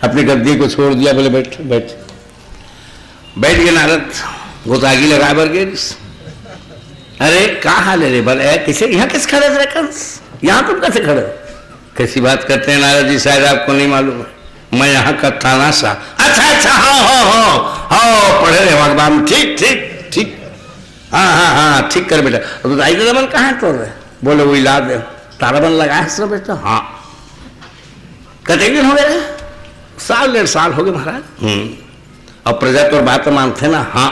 अपनी गद्दी को छोड़ दिया, बोले बैठ बैठ। बैठ गए नारद, गोतागी लगा बर गए। अरे कहाँ हाल है रे? बोले किसे यहाँ किस खड़े थे कंस? यहाँ तुम कैसे खड़े? कैसी बात करते हैं नारद जी, शायद आपको नहीं मालूम है, मैं यहाँ का थाना सा। अच्छा अच्छा, हाँ पढ़े रहे भगवान, ठीक ठीक ठीक, हाँ ठीक कर बेटा। तो दाई का मन कहाँ है तोड़? बोले वो इलाज है, तारा बन लगा है सब बेटा। हाँ कितने दिन हो गए? 1.5 साल हो गए महाराज। और प्रजा तो बात मानते ना? हाँ।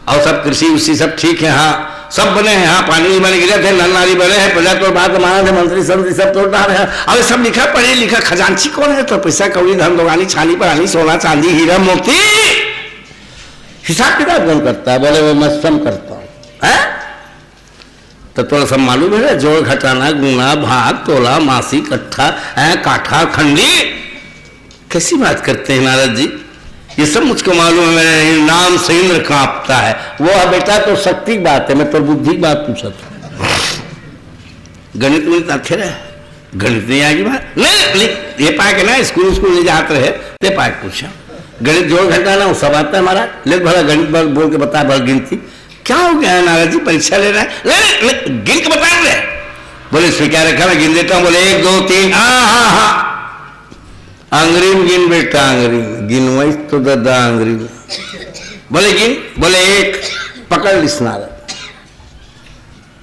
और सब कृषि उसी सब ठीक है? हाँ सब बने हैं। हाँ पानी बने गिरे थे, नल नाली बने हैं, प्रजा तो बात माना थे, मंत्री संतरी सब तोड़ रहे हैं। अब सब लिखा पढ़े लिखा खजांची कौन है? तो पैसा कौड़ी धन दोगानी छानी परानी सोना चांदी हीरा मोती हिसाब किताब कौन करता है? बोले वो मैं स्वयं करता हूँ। तो थोड़ा सब मालूम है, जोड़ घटाना गुना भाग तोला मासी कट्ठा काठा खंडी। कैसी बात करते हैं नारद जी? ये सब मुझको मालूम है, मेरे नाम से इंद्र कांपता है। वो बेटा तो शक्ति की बात है, मैं तो बुद्धि की बात पूछा था। गणित में अच्छे रहे, गणित नहीं आएगी बात नहीं, ये पाए के ना स्कूल नहीं जाते रहे, ते पाए पूछा गणित जोड़ घटाना वो सब आता है हमारा। ले भला गणित बोल के बता, भला गिनती क्या हो गया है नारद जी? परीक्षा ले रहा है, गिन के बता रहे। बोले इसमें क्या रखा? मैं गिन देता हूँ। बोले 1 2 3, हाँ अंग्री में गिन बेटा, अंग्री में गिन, वही तो दादा अंग्री में। बोले गिन। बोले 1 पकड़ लिस नारद।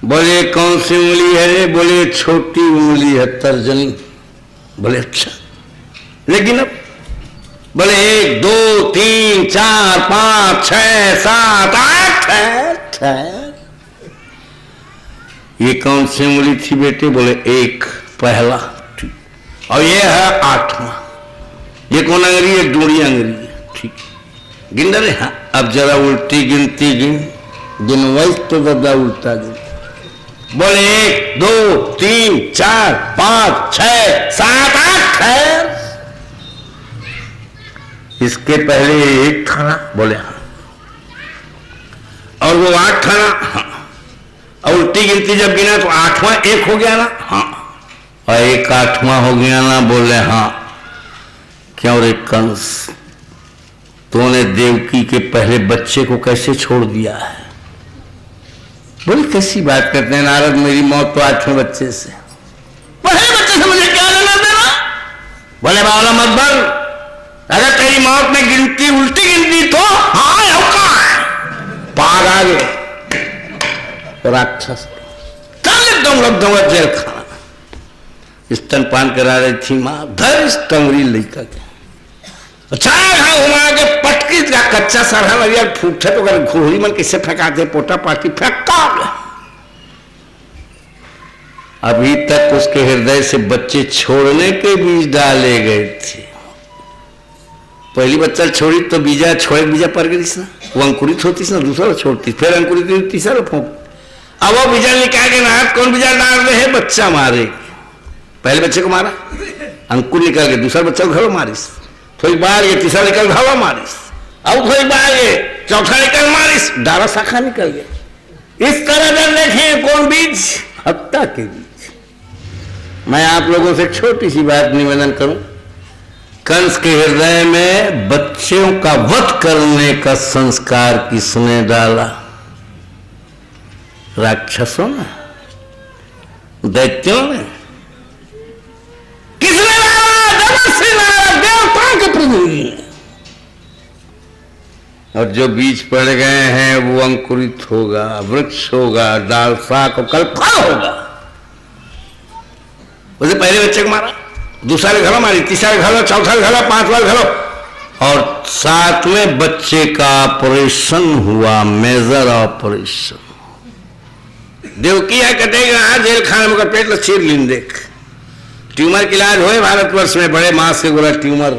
बोले कौन सी उंगली है रे? बोले छोटी उंगली है, तर्जनी। बोले अच्छा लेकिन अब बोले 1 2 3 4 5 6 7 8 ये कौन सी उंगली थी बेटे? बोले 1 पहला, ठीक। और ये है 8वां। ये कौन अंगरी है? डूढ़ी अंगरी है, ठीक। गिन रहे? हाँ। अब जरा उल्टी गिनती गिन वही तो दादा उल्टा गिन। बोले 1 2 3 4 5 6 7 8 इसके पहले 1 था ना? बोले हाँ। और वो 8 था ना? हाँ। और उल्टी गिनती जब गिना तो 8वां 1 हो गया ना? हाँ। और 1 8वां हो गया ना? बोले हाँ। क्यों रे कंस, तूने देवकी के पहले बच्चे को कैसे छोड़ दिया है? बोले कैसी बात करते हैं नारद, मेरी मौत तो 8वें बच्चे से, पहले बच्चे से मुझे क्या लेना देना? बोले बावला मत बन, अगर तेरी मौत में गिनती उल्टी गिनती तो पार आ गए तो राक्षस एकदम जेल खाना। स्तनपान करा रही थी माँ, धर टंगरी लेकर के अच्छा घुमा के पटकी का कच्चा सरहा लगे फूटे तो अगर घोड़ी मन किससे फेंकाते, पोटा पाटी फेंका। अभी तक उसके हृदय से बच्चे छोड़ने के बीज डाले गए थे। पहली बच्चा छोड़ी तो बीजा छोड़े, बीजा पर गई ना, वो अंकुरित होती ना, दूसरा छोड़ती, फिर अंकुरित होती, तीसरा फोंक। अब वो बीजा निकाल के ना, कौन बीजा डाल रहे हैं? बच्चा मारे। पहले बच्चे को मारा, अंकुर निकल गए, दूसरा बच्चा को घरों मारिस, थोड़ी बाहर गए, तीसरा निकल घरों मारिस, अब थोड़ी बाहर गए, चौथा निकल मारिस, डारा शाखा निकल गए। इस तरह से देखें कौन बीज? हत्या के बीज। मैं आप लोगों से छोटी सी बात निवेदन करूं, कंस के हृदय में बच्चों का वध करने का संस्कार किसने डाला? राक्षसों ने, दैत्यों ने। किसने डाला? देवताओं के प्रभु। और जो बीज पड़ गए हैं वो अंकुरित होगा, वृक्ष होगा, डाल शाख और कल फल होगा। उसे पहले बच्चे को मारा, दूसरा घरों मारी, तीसरा घरों, चौथा घरों, 5वां घरों, और 7वें बच्चे का ऑपरेशन हुआ, मेजर ऑपरेशन। देवकी है कटेगा जेल खाने में पेट चीर लीन देख। ट्यूमर का इलाज हुए भारतवर्ष में, बड़े मास के गोला ट्यूमर,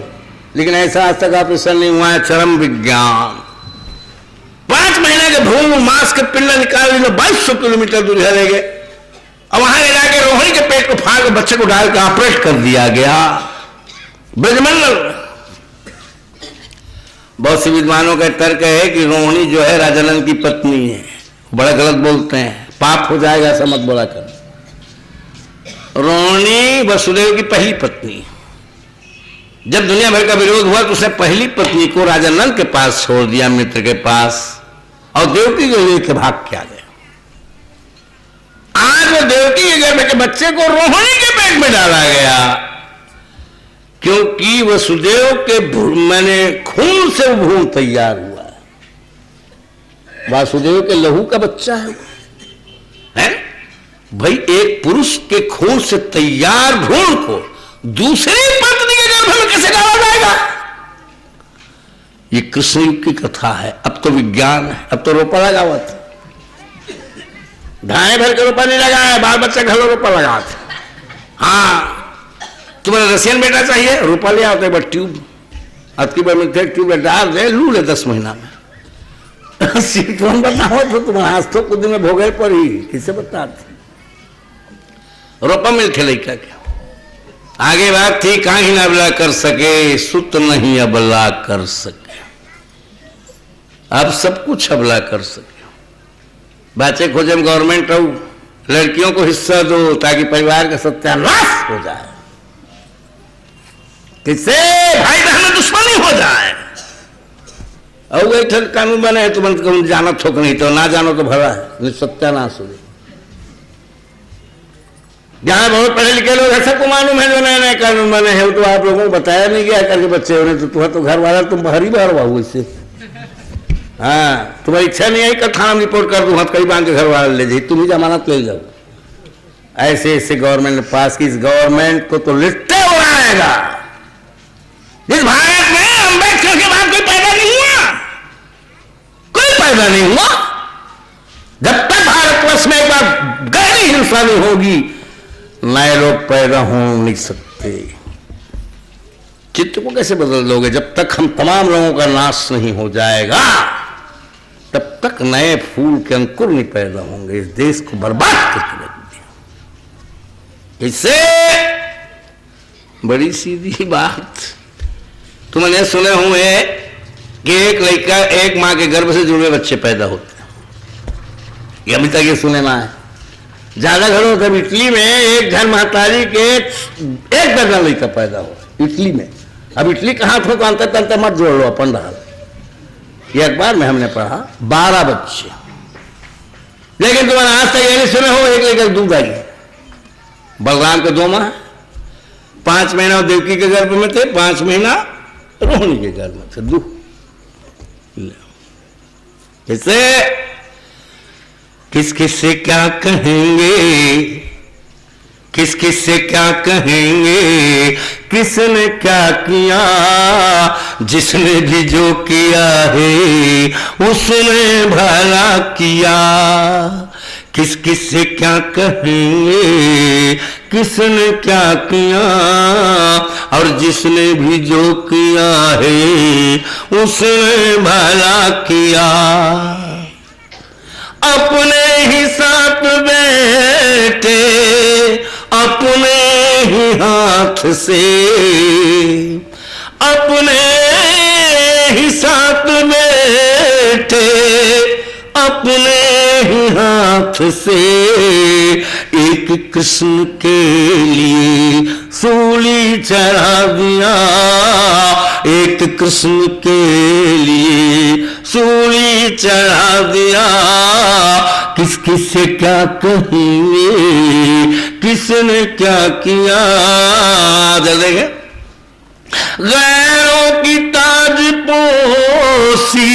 लेकिन ऐसा आज तक ऑपरेशन नहीं हुआ है। चरम विज्ञान। 5 महीने के भूमि मास के पिल्ला निकाल ली, 2200 किलोमीटर दूर ले गए, और वहां ले जाके रोहिणी के पेट को फाड़ के बच्चे को डाल के ऑपरेट कर दिया गया। ब्रजमंडल। बहुत सी विद्वानों का तर्क है कि रोहिणी जो है राजानंद की पत्नी है। बड़ा गलत बोलते हैं, पाप हो जाएगा, ऐसा मत बोला कर। रोहिणी वसुदेव की पहली पत्नी, जब दुनिया भर का विरोध हुआ तो उसने पहली पत्नी को राजा नल के पास छोड़ दिया, मित्र के पास, और देवकी को लेकर भाग के आ गया। आज वो देवकी के गर्भ के बच्चे को रोहिणी के पेट में डाला गया, क्योंकि वसुदेव के मैंने खून से भ्रूण तैयार हुआ है। वासुदेव के लहू का बच्चा है भाई। एक पुरुष के खून से तैयार भ्रूण को दूसरी पत्नी के गर्भ में कैसे डाला जाएगा? ये कृष्ण युग की कथा है। अब तो विज्ञान है, अब तो रोपा लगा हुआ था, ढाई भर के रोपा नहीं लगा है, बाल बच्चा घर रोपा लगा था। हाँ, तुम्हें रसियन बेटा चाहिए, रोपा ले आओ, बट ट्यूब अतकी बार में ट्यूब डाल दे, लू ले 10 महीना में। तुम बताओ तो तुम आज तो कुछ दिन में भोगे पड़ी, किसे बताते? रोपा मिल खेल क्या आगे बात थी, काहे न अबला कर सके, सुत नहीं अबला कर सके। अब सब कुछ अबला कर सके। बच्चे खोजे गवर्नमेंट रहू, लड़कियों को हिस्सा दो ताकि परिवार का सत्यानाश हो जाए, किससे भाई बहन में दुश्मनी हो जाए। और वही कानून बने है, तुम जानो थोक नहीं तो ना जानो तो भला है, सत्यानाश हो जाए। जहां बहुत पढ़े लिखे लोग है, सबको मालूम है जो नए नए कानून बने हैं, वो तो आप लोगों को बताया नहीं गया करके बच्चे होने तो घर वाला तुम बाहरी बाहर बाहू इससे। हाँ, तुम्हारी इच्छा नहीं आई कल थाना रिपोर्ट कर दूं, हाथ कहीं बांध के घर वाला ले जाए, तुम ही जमानत ले जाओ। ऐसे ऐसे गवर्नमेंट ने पास की, इस गवर्नमेंट को तो लिट्टे उड़ाएगा। इस भारत में अम्बेडकर के बाद कोई पैदा नहीं हुआ, कोई पैदा नहीं हुआ। जब तक भारतवर्ष में एक बार गहरी हिंसा नहीं होगी, नए लोग पैदा हो नहीं सकते। चित्त को कैसे बदल दोगे? जब तक हम तमाम लोगों का नाश नहीं हो जाएगा, तब तक नए फूल के अंकुर नहीं पैदा होंगे। इस देश को बर्बाद करके रख दिया। इससे बड़ी सीधी बात, तुमने सुने हुए कि एक लड़का एक मां के गर्भ से जुड़े बच्चे पैदा होते हैं, ये अभी तक ये सुने ना है। ज्यादा घरों तब इटली में एक घर महतारी के एक दर्जन लड़का पैदा हो, इटली में। अब इटली कहां था तो अंतर तंतर मत जोड़ लो अपन रहा। ये अखबार में हमने पढ़ा 12 बच्चे, लेकिन तुम्हारा आज तक ये नहीं सुने हो एक लेकर दूध आई। बलराम के 2 माह, 5 महीना देवकी के गर्भ में थे, 5 महीना रोहिणी के गर्भ में थे। दूध इससे किस किस से क्या कहेंगे, किस किस से क्या कहेंगे, किसने क्या किया, जिसने भी जो किया है उसने भला किया। किस किस से क्या कहेंगे, किसने क्या किया, और जिसने भी जो किया है उसने भला किया। अपने ही साथ बैठे अपने ही हाथ से, अपने ही साथ बैठे अपने ही हाथ से, एक कृष्ण के लिए सूली चढ़ा दिया, एक कृष्ण के लिए सूली चढ़ा दिया। किस किस से क्या कहेंगे, किसने क्या किया। चलेंगे गैरों की ताज पोसी,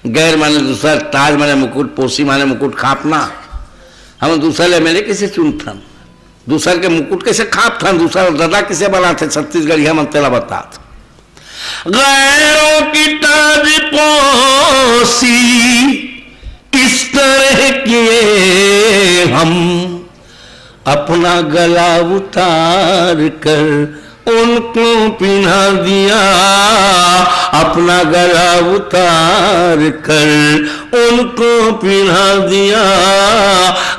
गैर माने दूसरा, ताज माने मुकुट, पोसी माने मुकुट खापना। हम दूसरा ले मेरे किसे चुनथन, दूसर के मुकुट कैसे खाप था, दूसरा दादा किसे बना थे छत्तीसगढ़ हम तेला बता। गैरों की ताज पोसी किस तरह किए हम, अपना गला उतार कर उनको पिन्हा दिया, अपना गला उतार कर उनको पिन्हा दिया।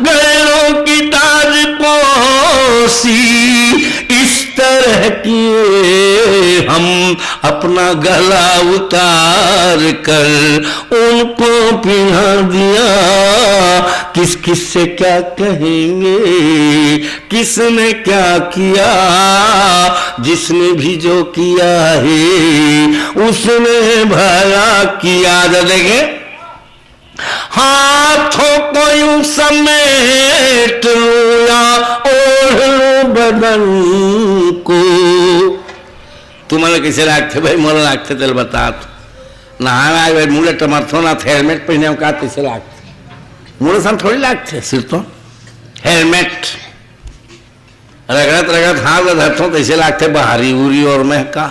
गैरों की ताज पोसी इस तरह किए हम अपना गला उतार कर उनको पिला दिया। किस किस से क्या कहेंगे, किसने क्या किया, जिसने भी जो किया है उसने भला किया। देखे हाथों को यूं समेट लो या ओढ़ लो बदन को। तुम्हारे कैसे लागते भाई, मोर लागते तेल बता तो नहा भाई मुझे टमर्थो ना थे हेलमेट पहने का कैसे लागते, मुझे सन थोड़ी लागते सिर तो हेलमेट रगड़त रगड़त हाथ में धरतो तैसे लागते बाहरी उरी और महका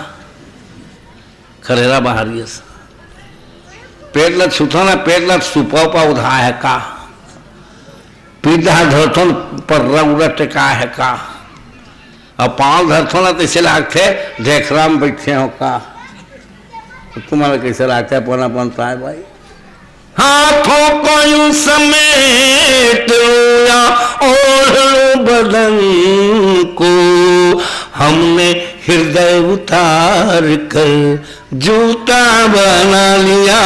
खरेरा बाहरी ऐसा पेट लग छूटो ना, पेट लग सुपा पा उधा है का, पीठ हाथ धरतो पर्रा उड़ा टेका है का, और पाँव धरतो ना तैसे लागते ढेखरा में बैठे हो का। तुम्हारा कैसे लागता है पौना पनता है भाई। हाथों को यूं समेट लो या ओढ़ लो बदन को, हमने हृदय उतार कर जूता बना लिया।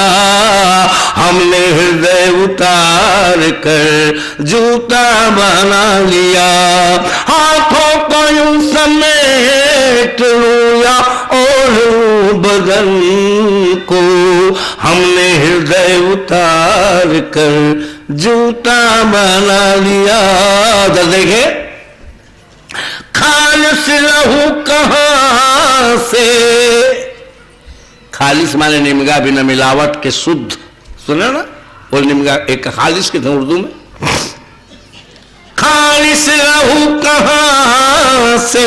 हमने हृदय उतार कर जूता बना लिया। हाथों को यूं समेट लो या ओढ़ लो बदन को, हमने हृदय उतार कर जूता बना लिया। देखे खालिस लहू कहां से, खालिस माने निमगा बिना मिलावट के शुद्ध, सुना ना वो निमगा एक खालिस के थे उर्दू में। खालिस लहू कहां से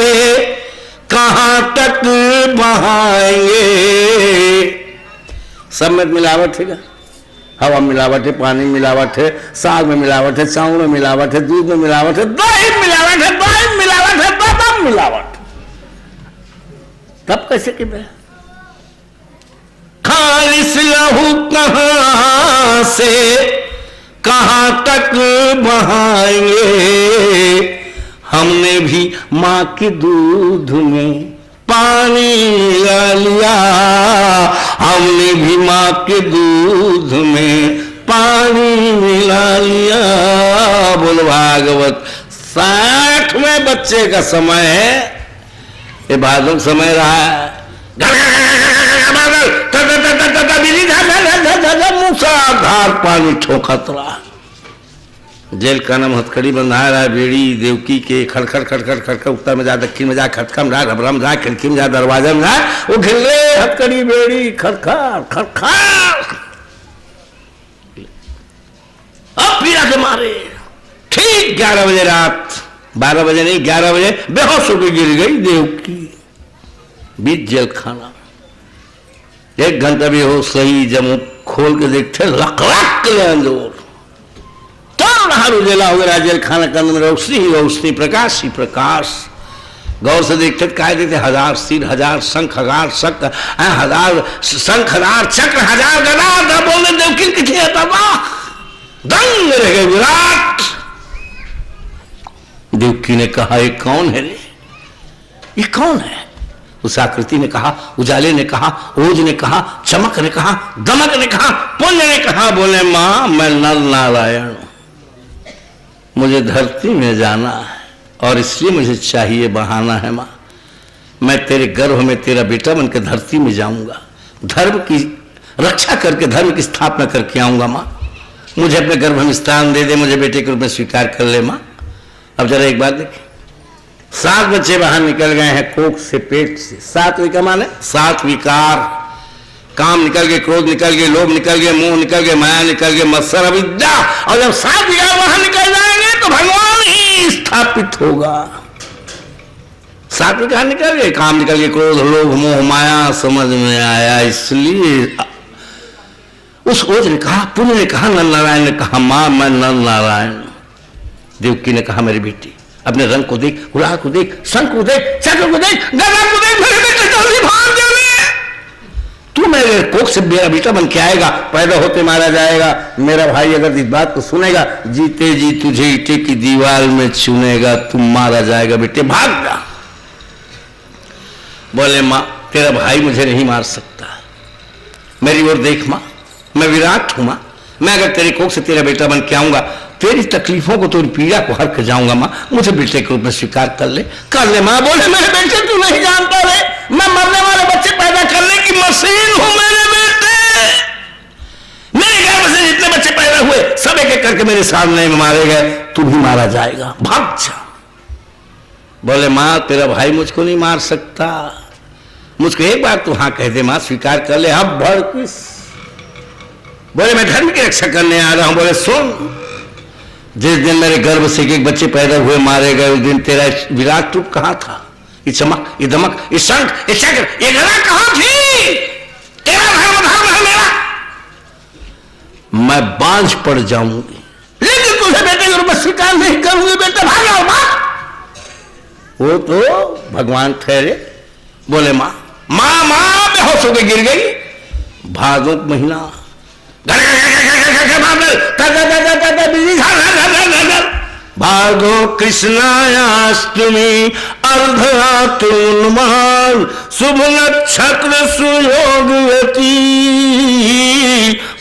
कहां तक बहाएंगे। सब में मिलावट है, हवा मिलावट है, पानी मिलावट है, साग में मिलावट है, चावल में मिलावट है, दूध में मिलावट है, दही में मिलावट है, दही में मिलावट है, बादाम मिलावट। तब कैसे कि खालिस लहू कहां से कहां तक बहाएंगे। हमने भी मां के दूध में पानी मिला लिया। हमने भी मां के दूध में पानी मिला लिया। बोल भागवत 60वें बच्चे का समय है, ये बादल समय रहा है। मूसलाधार पानी ठोकत रहा। जेल का नाम हथकड़ी बंधा रहा है, बेड़ी देवकी के खड़खड़ खड़खड़ खड़खड़, उत्तर में जा, दक्षिण में जा, खटका में जा, घबरा में जा, खिड़की में जा, दरवाजा में जा, वो घिल्ले हथकड़ी बेड़ी खड़खड़ खड़खड़। अब पीड़ा के मारे ठीक 11 बजे रात, 12 बजे नहीं 11 बजे बेहोश होकर गिर गई देवकी बीच जेल खाना। 1 घंटा भी हो सही, जब खोल के देखते लक लक ले अंदर उजेला हो गया जेल खाना के अंदर, रोशनी ही रोशनी, प्रकाश ही प्रकाश। गौर से देखते काय देते 1000 सिर, 1000 शंख, 1000 शक्र, 1000 शंख, 1000 चक्र, 1000 गदा। बोलने देवकी कितने दंग रह गए विराट। देवकी ने कहा ये कौन है रे, ये कौन है? उस आकृति ने कहा, उजाले ने कहा, ओज ने कहा, चमक ने कहा, दमक ने कहा, पुण्य ने कहा। बोले मां मैं नर नारायण, मुझे धरती में जाना है और इसलिए मुझे चाहिए बहाना है मां। मैं तेरे गर्भ में तेरा बेटा बनकर धरती में जाऊंगा, धर्म की रक्षा करके धर्म की स्थापना करके आऊंगा मां। मुझे अपने गर्भ में स्थान दे दे, मुझे बेटे के रूप में स्वीकार कर ले मां। अब जरा एक बात देखिए, 7 बच्चे बाहर निकल गए हैं कोख से, पेट से। 7 विकार माने 7 विकार, काम निकल गए, क्रोध निकल गए, लोभ निकल गए, मोह निकल गए, माया निकल गए, मत्सर अविद्या। और जब 7 विकार बाहर निकल जाएंगे तो भगवान ही स्थापित होगा। 7 विकार निकल गए, काम निकल गए, क्रोध लोभ मोह माया, समझ में आया। इसलिए उस ओज ने कहा, पुण्य ने कहा, नर नारायण ने कहा मां मैं नर नारायण। देवकी ने कहा मेरी बेटी अपने रंग को देख, गुलाल को देख, शंख को देख, चक्र को देख, गदा को देख, मेरे बेटे जल्दी भाग जाने। तू मेरे कोख से मेरा बेटा बन के आएगा, पैदा होते मारा जाएगा। मेरा भाई अगर इस बात को सुनेगा, जीते जी तुझे ईटे की दीवार में चुनेगा, तुम मारा जाएगा, बेटे भाग जा। बोले माँ तेरा भाई मुझे नहीं मार सकता। मेरी ओर देख मां, मैं विराट हूं मां। मैं अगर तेरी कोख से तेरा बेटा बन के आऊंगा, तेरी तकलीफों को, तेरी पीड़ा को हर कर जाऊंगा मां। मुझे बेटे के रूप में स्वीकार कर ले मां। बोले मेरे बेटे तू नहीं जानता रे, मैं मरने वाले बच्चे पैदा करने की मशीन हूं। मेरे बेटे, मेरे घर से जितने बच्चे पैदा हुए सब एक एक करके मेरे सामने में मारे गए, तू भी मारा जाएगा, भाग जा। बोले मां तेरा भाई मुझको नहीं मार सकता, मुझको एक बार तू हाँ कह दे मां, स्वीकार कर ले। अब भड़किस। बोले मैं धर्म की रक्षा करने आ रहा हूं। बोले सुन, जिस दिन मेरे गर्भ से एक बच्चे पैदा हुए मारे गए, उस दिन तेरा विराट रूप कहां था? ये चमक, ये दमक, ये शंख, ये चक्र, ये गदा कहां थी? तेरा धर्म है मेरा। मैं बांझ पड़ जाऊंगी, लेकिन तुझे बेटे के रूप में स्वीकार नहीं करूंगी। बेटा भाग जाओ मां। वो तो भगवान ठहरे। बोले मां मां मां बेहोश होकर गिर गई। भादों महीना, भागो कृष्णाष्टमी अर्धरात्रोन्माद शुभ नक्षत्र सुयोगवती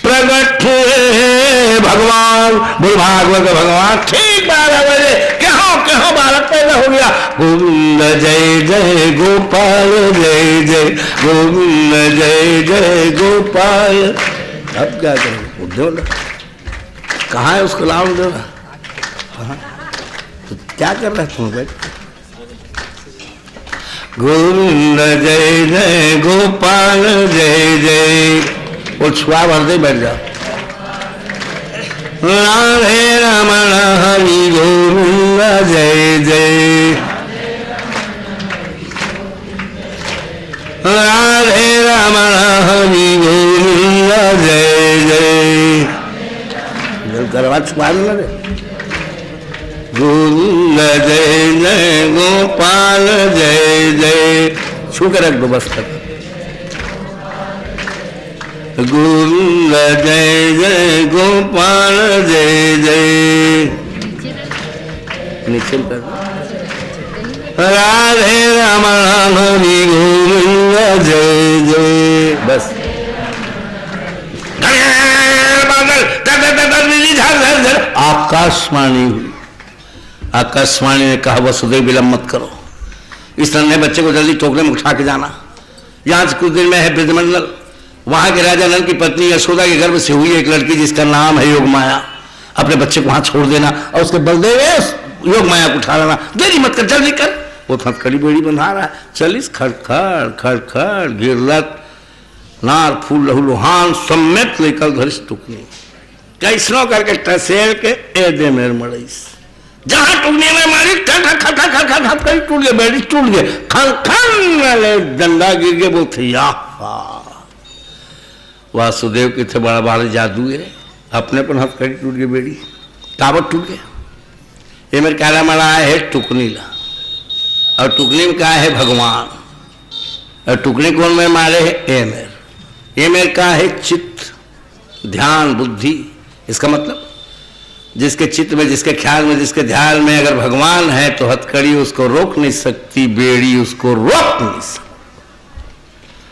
प्रगट हुए भगवान। बोल भागवत भगवान ठीक 12 बजे कहो बालक पैदा हो गया। गोविंद जय जय गोपाल, जय जय गोविंद, जय जय गोपाल। अब क्या करें? उद्धव कहाँ है? उसको लाओ दो। तो क्या कर रहे तुम बैठ? गोविंद जय जय गोपाल, जय जय। वो छुआ भर दे, बैठ जाओ। राधे रमण हरि गोविंद जय जय, राधे रमण हरि गोविंद जय जय। गरबा छुपा लगे। गोविंद जय जय गोपाल, जय जय। छू के रख दो बस तक। गोविंद जय जय गोपाल, जय जय। नीचे कर दो। राधे रमण हरि गोविंद जय जय। बस आकाशवाणी हुई। आकाशवाणी ने कहा वसुदेव विलंब मत करो, इस नन्हे बच्चे को जल्दी टोकरे में उठा के जाना। यहाँ से कुछ दिन में है ब्रजमंडल, वहां के राजा नल की पत्नी यशोदा के गर्भ से हुई एक लड़की जिसका नाम है योगमाया। अपने बच्चे को वहां छोड़ देना और उसके बलदेव योगमाया को उठा लाना। देरी मत कर, जल्दी कर। वो हथकड़ी बेड़ी बंधा रहा है। चलिस खड़खड़ खड़खड़ गिरलत नार फूल लहू लोहान सम्यक लेकर धरिस टुकनी कैसनो करके टसेल के ए दे मेर मड़ीस। जहां टुकनी में मारी खट टूट गए, बेड़ी टूट गए, खन खन वाले डंडा गिर गए। बोलते या वासुदेव के थे बड़ा बड़ा जादू है। अपने पर हथकड़ी टूट गई, बेड़ी कावट टूट गया। ये मेरे काला मड़ा है टुकनी ला, और टुकनी में कहा है भगवान, और टुकनी कौन में मारे है? ये मेरे का है चित्त, ध्यान, बुद्धि। इसका मतलब जिसके चित्त में, जिसके ख्याल में, जिसके ध्यान में अगर भगवान है तो हथकड़ी उसको रोक नहीं सकती, बेड़ी उसको रोक नहीं सकती।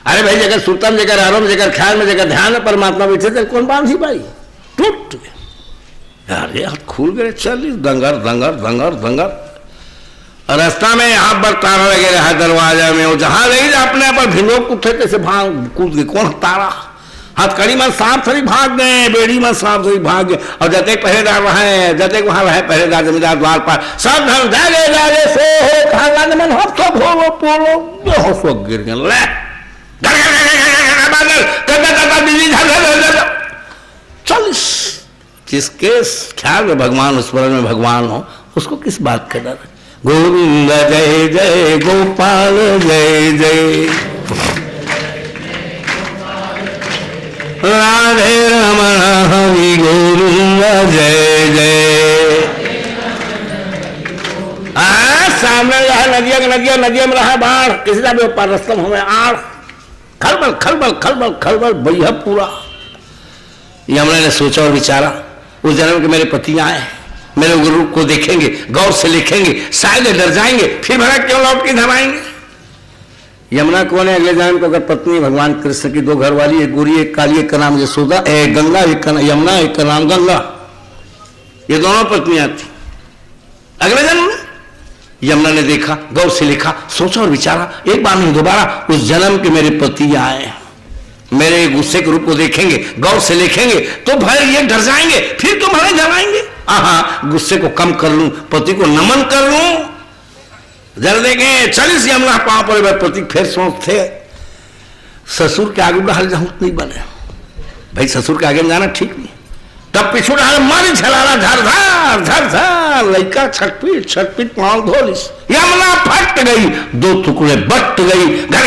अरे भाई जगह सुतम, जगह आराम, जगह ख्याल में, जगह ध्यान में परमात्मा बैठे थे, कौन बांधी भाई? टूट गया। अरे हाथ खुल गए। चल दंगर दंगर दंगर दंगर। और रास्ता में यहाँ पर तारा लगे रहा दरवाजा में। वो जहां लगी अपने पर भिनोक उठे कैसे भाग कूद गए। कौन? तारा। हथकड़ी में सांप थोड़ी भाग गए, बेड़ी में सांप थोड़ी भाग गए। और जते पहरेदार रहे, जते वहां रहे पहरेदार जमींदार द्वार पर सब धन जागे जागे सो हो खाना मन हो तो भोलो पोलो बेहोश हो गिर गए। चालीस जिसके ख्याल में भगवान, स्मरण में भगवान हो, उसको किस बात का डर? गोविंद जय जय गोपाल, जय जय। राधे रमण हरि गोविंद जय जय। सामने रहा नदिया में रहा बाढ़, किसी का भी ऊपर रस्तम हमें आड़, खलबल खलबल खलबल खलबल भैया पूरा। यमुना ने सोचा और विचारा, उस जन्म के मेरे पति आए, मेरे गुरु को देखेंगे, गौर से लिखेंगे, शायद डर जाएंगे, फिर भरा क्यों लौट के धमाएंगे। यमुना कौन है? अगले जन्म को अगर पत्नी भगवान कृष्ण की, दो घर वाली, एक गोरी एक काली, एक का नाम यशोदा, गंगा, एक का यमुना, एक का नाम गंगा, ये दोनों पत्नियां थी अगले जन्म में। यमुना ने देखा, गौर से लिखा, सोचा और विचारा, एक बार नहीं दोबारा, उस जन्म के मेरे पति आए, मेरे गुस्से के रूप को देखेंगे, गौर से लिखेंगे तो भाई ये डर जाएंगे, फिर तुम्हारे घर आएंगे। हाँ, गुस्से को कम कर लूं, पति को नमन कर लूं, जर देंगे 40 यमुना पांव पर पति फिर सोचते ससुर के आगे डाल जाऊं नहीं बने, भाई ससुर के आगे में जाना ठीक नहीं। तब पिछू डाल मारी झलाला, झर झर झर झर, लड़का छटपीट छटपीट पांव धोलिस, यमुना फट गई, दो टुकड़े बट गई, घर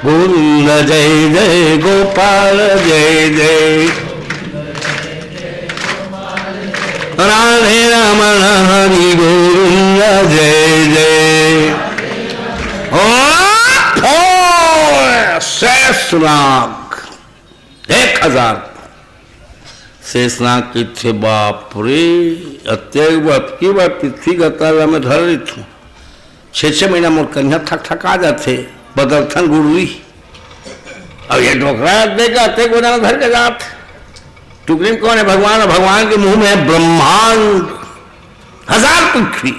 गोविंद जय जय गोपाल जय जय, राधे रमण हरि गोविंद जय जय। शेषनाग 1000 शेषनाग की थे, बाप रे, अत्याग की बात तिथि गताला में धर रही थी, 6 महीना मोर कन्या थक थका जाते, बदलथन गुड़वी, अब ये ढोकरा देगा अत्याग बना धर के जात। टुकड़ी में कौन है? भगवान, और भगवान के मुंह में है ब्रह्मांड, 1000 पृथ्वी।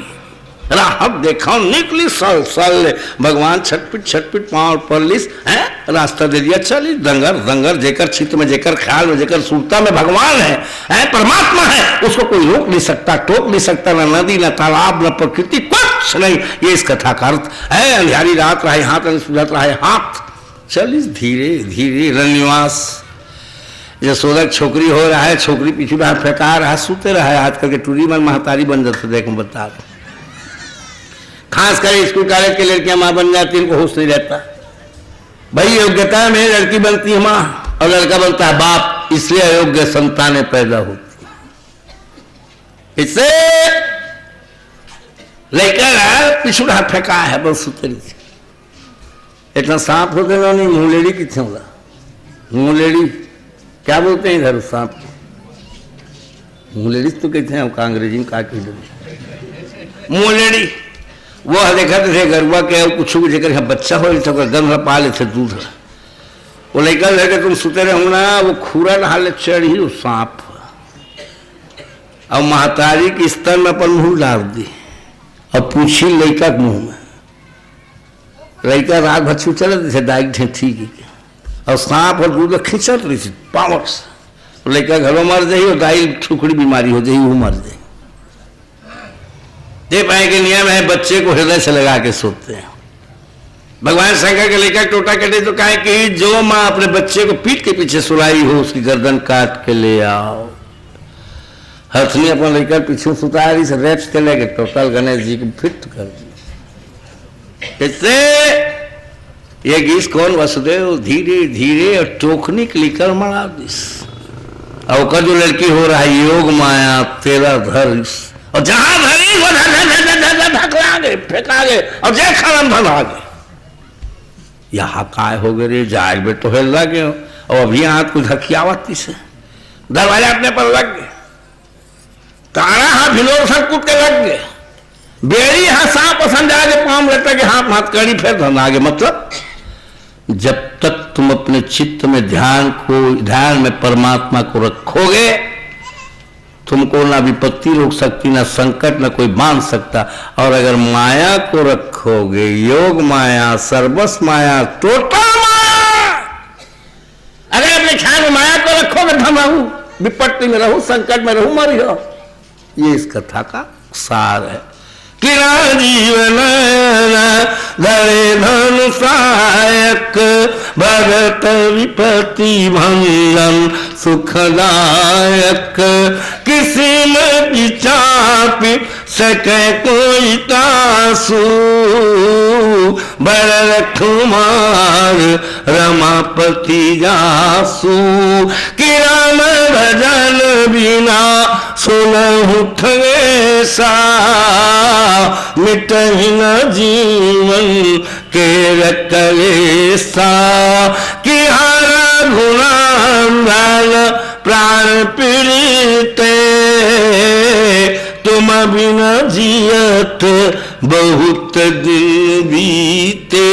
अब देखा निकली सल सल, भगवान छटपिट छटपिट पांव पर लिस है, रास्ता दे दिया, चली दंगर दंगर, जेकर चित्त में, जेकर ख्याल में, जेकर सुरता में भगवान है, परमात्मा है, उसको कोई रोक नहीं सकता, टोक नहीं सकता, न नदी न तालाब न प्रकृति, कुछ नहीं। ये इस कथा का अर्थ है। अंधियारी रात रहे हाथ, सुझत रहे हाथ, चलिस धीरे धीरे रनिवास। यशोदा छोकरी हो रहा है, छोकरी पीछे बाहर फेंका रहा, सूते रहा है, हाथ करके टूरी मन महतारी बन जाते, देख बता, खास कर स्कूल कॉलेज की लड़कियां मां बन जाती, इनको होश नहीं रहता। भाई योग्यता में लड़की बनती है मां और लड़का बनता है बाप, इसलिए अयोग्य संतानें पैदा होती। इससे लेकर पिछुड़ा फेंका है, बस सूते नहीं, इतना सांप होते ना नहीं, मुंहलेड़ी कितने होगा, मुंहलेड़ी क्या बोलते हैं इधर सांप, मुंहलेड़ी तो कहते हैं, अंग्रेजी में का मुंहलेड़ी। वो देखा थे गरुआ के कुछ जगह बच्चा हो तो गंध पा लेते दूध, वो लड़का लड़के तुम सुते रहो ना, वो खूरा नहा ले चढ़ी वो सांप, और महतारी के स्तर में अपन मुंह डाल दी और पूछी लड़का के मुंह में, लड़का रात भर चलते थे दाई ढेठी की, और सांप और दूध खिंचत रही थी पावर से, लड़का घरों मर जाई और दाई ठुकड़ी बीमारी हो जाई, वो मर जाए। दे पाए के नियम है, बच्चे को हृदय से लगा के सोते हैं। भगवान शंकर के लेकर टोटा कटे तो कहे कि जो माँ अपने बच्चे को पीठ के पीछे सुलाई हो, उसकी गर्दन काट के ले आओ। हथनी अपना लेकर पीछे सुता रही से रेप्स के लेके टोटल गणेश जी को फिट कर दी। इससे ये गीस कौन? वसुदेव धीरे धीरे और टोकनी के लेकर मरा दिस, और जो लड़की हो रहा है योग माया तेरा धर, और जहां धरी वो ढकला गए, फेंका गए, और जय खरम धना गए। यहाँ काय हो गए रे, जाग में तो हिल लगे, और अभी हाथ को धकियावती से दरवाजा अपने पर लग गए, तारा हाथ भिलोर सब कूद के लग गए, बेड़ी हाथ सांप पसंद आगे पाम लेता कि हाथ हाथ कड़ी फिर धन आगे। मतलब जब तक तुम अपने चित्त में ध्यान में परमात्मा को रखोगे, तुमको ना विपत्ति रोक सकती, ना संकट, ना कोई बांध सकता। और अगर माया को रखोगे, योग माया, सर्वस माया, टोटल माया, अगर अपने ख्याल में माया को रखोगे, धम रहूं, विपत्ति में रहूं, संकट में रहूं, मर जाओ। ये इस कथा का सार है। किरा जीवन धरे धन सहायक, भगत विपत्ति भंजन सुखदायक, किसी में विचाप सके कोई तासु, बड़ रखुमार रमापति जासु, कि राम भजन बिना सुनहु ठगेसा, मिटहि न जीवन के रकलेसा, कि हर गुणांधन प्राण पीड़िते, तुम बिन जियत बहुत दिन बीते।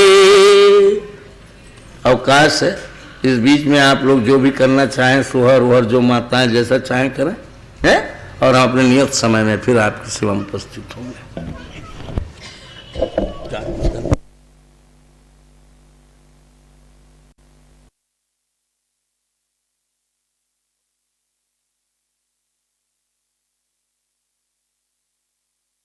अवकाश है, इस बीच में आप लोग जो भी करना चाहें, सोहर वोहर जो माताएं जैसा चाहें करें, है? और हम अपने नियत समय में फिर आपकी सेवा में उपस्थित होंगे।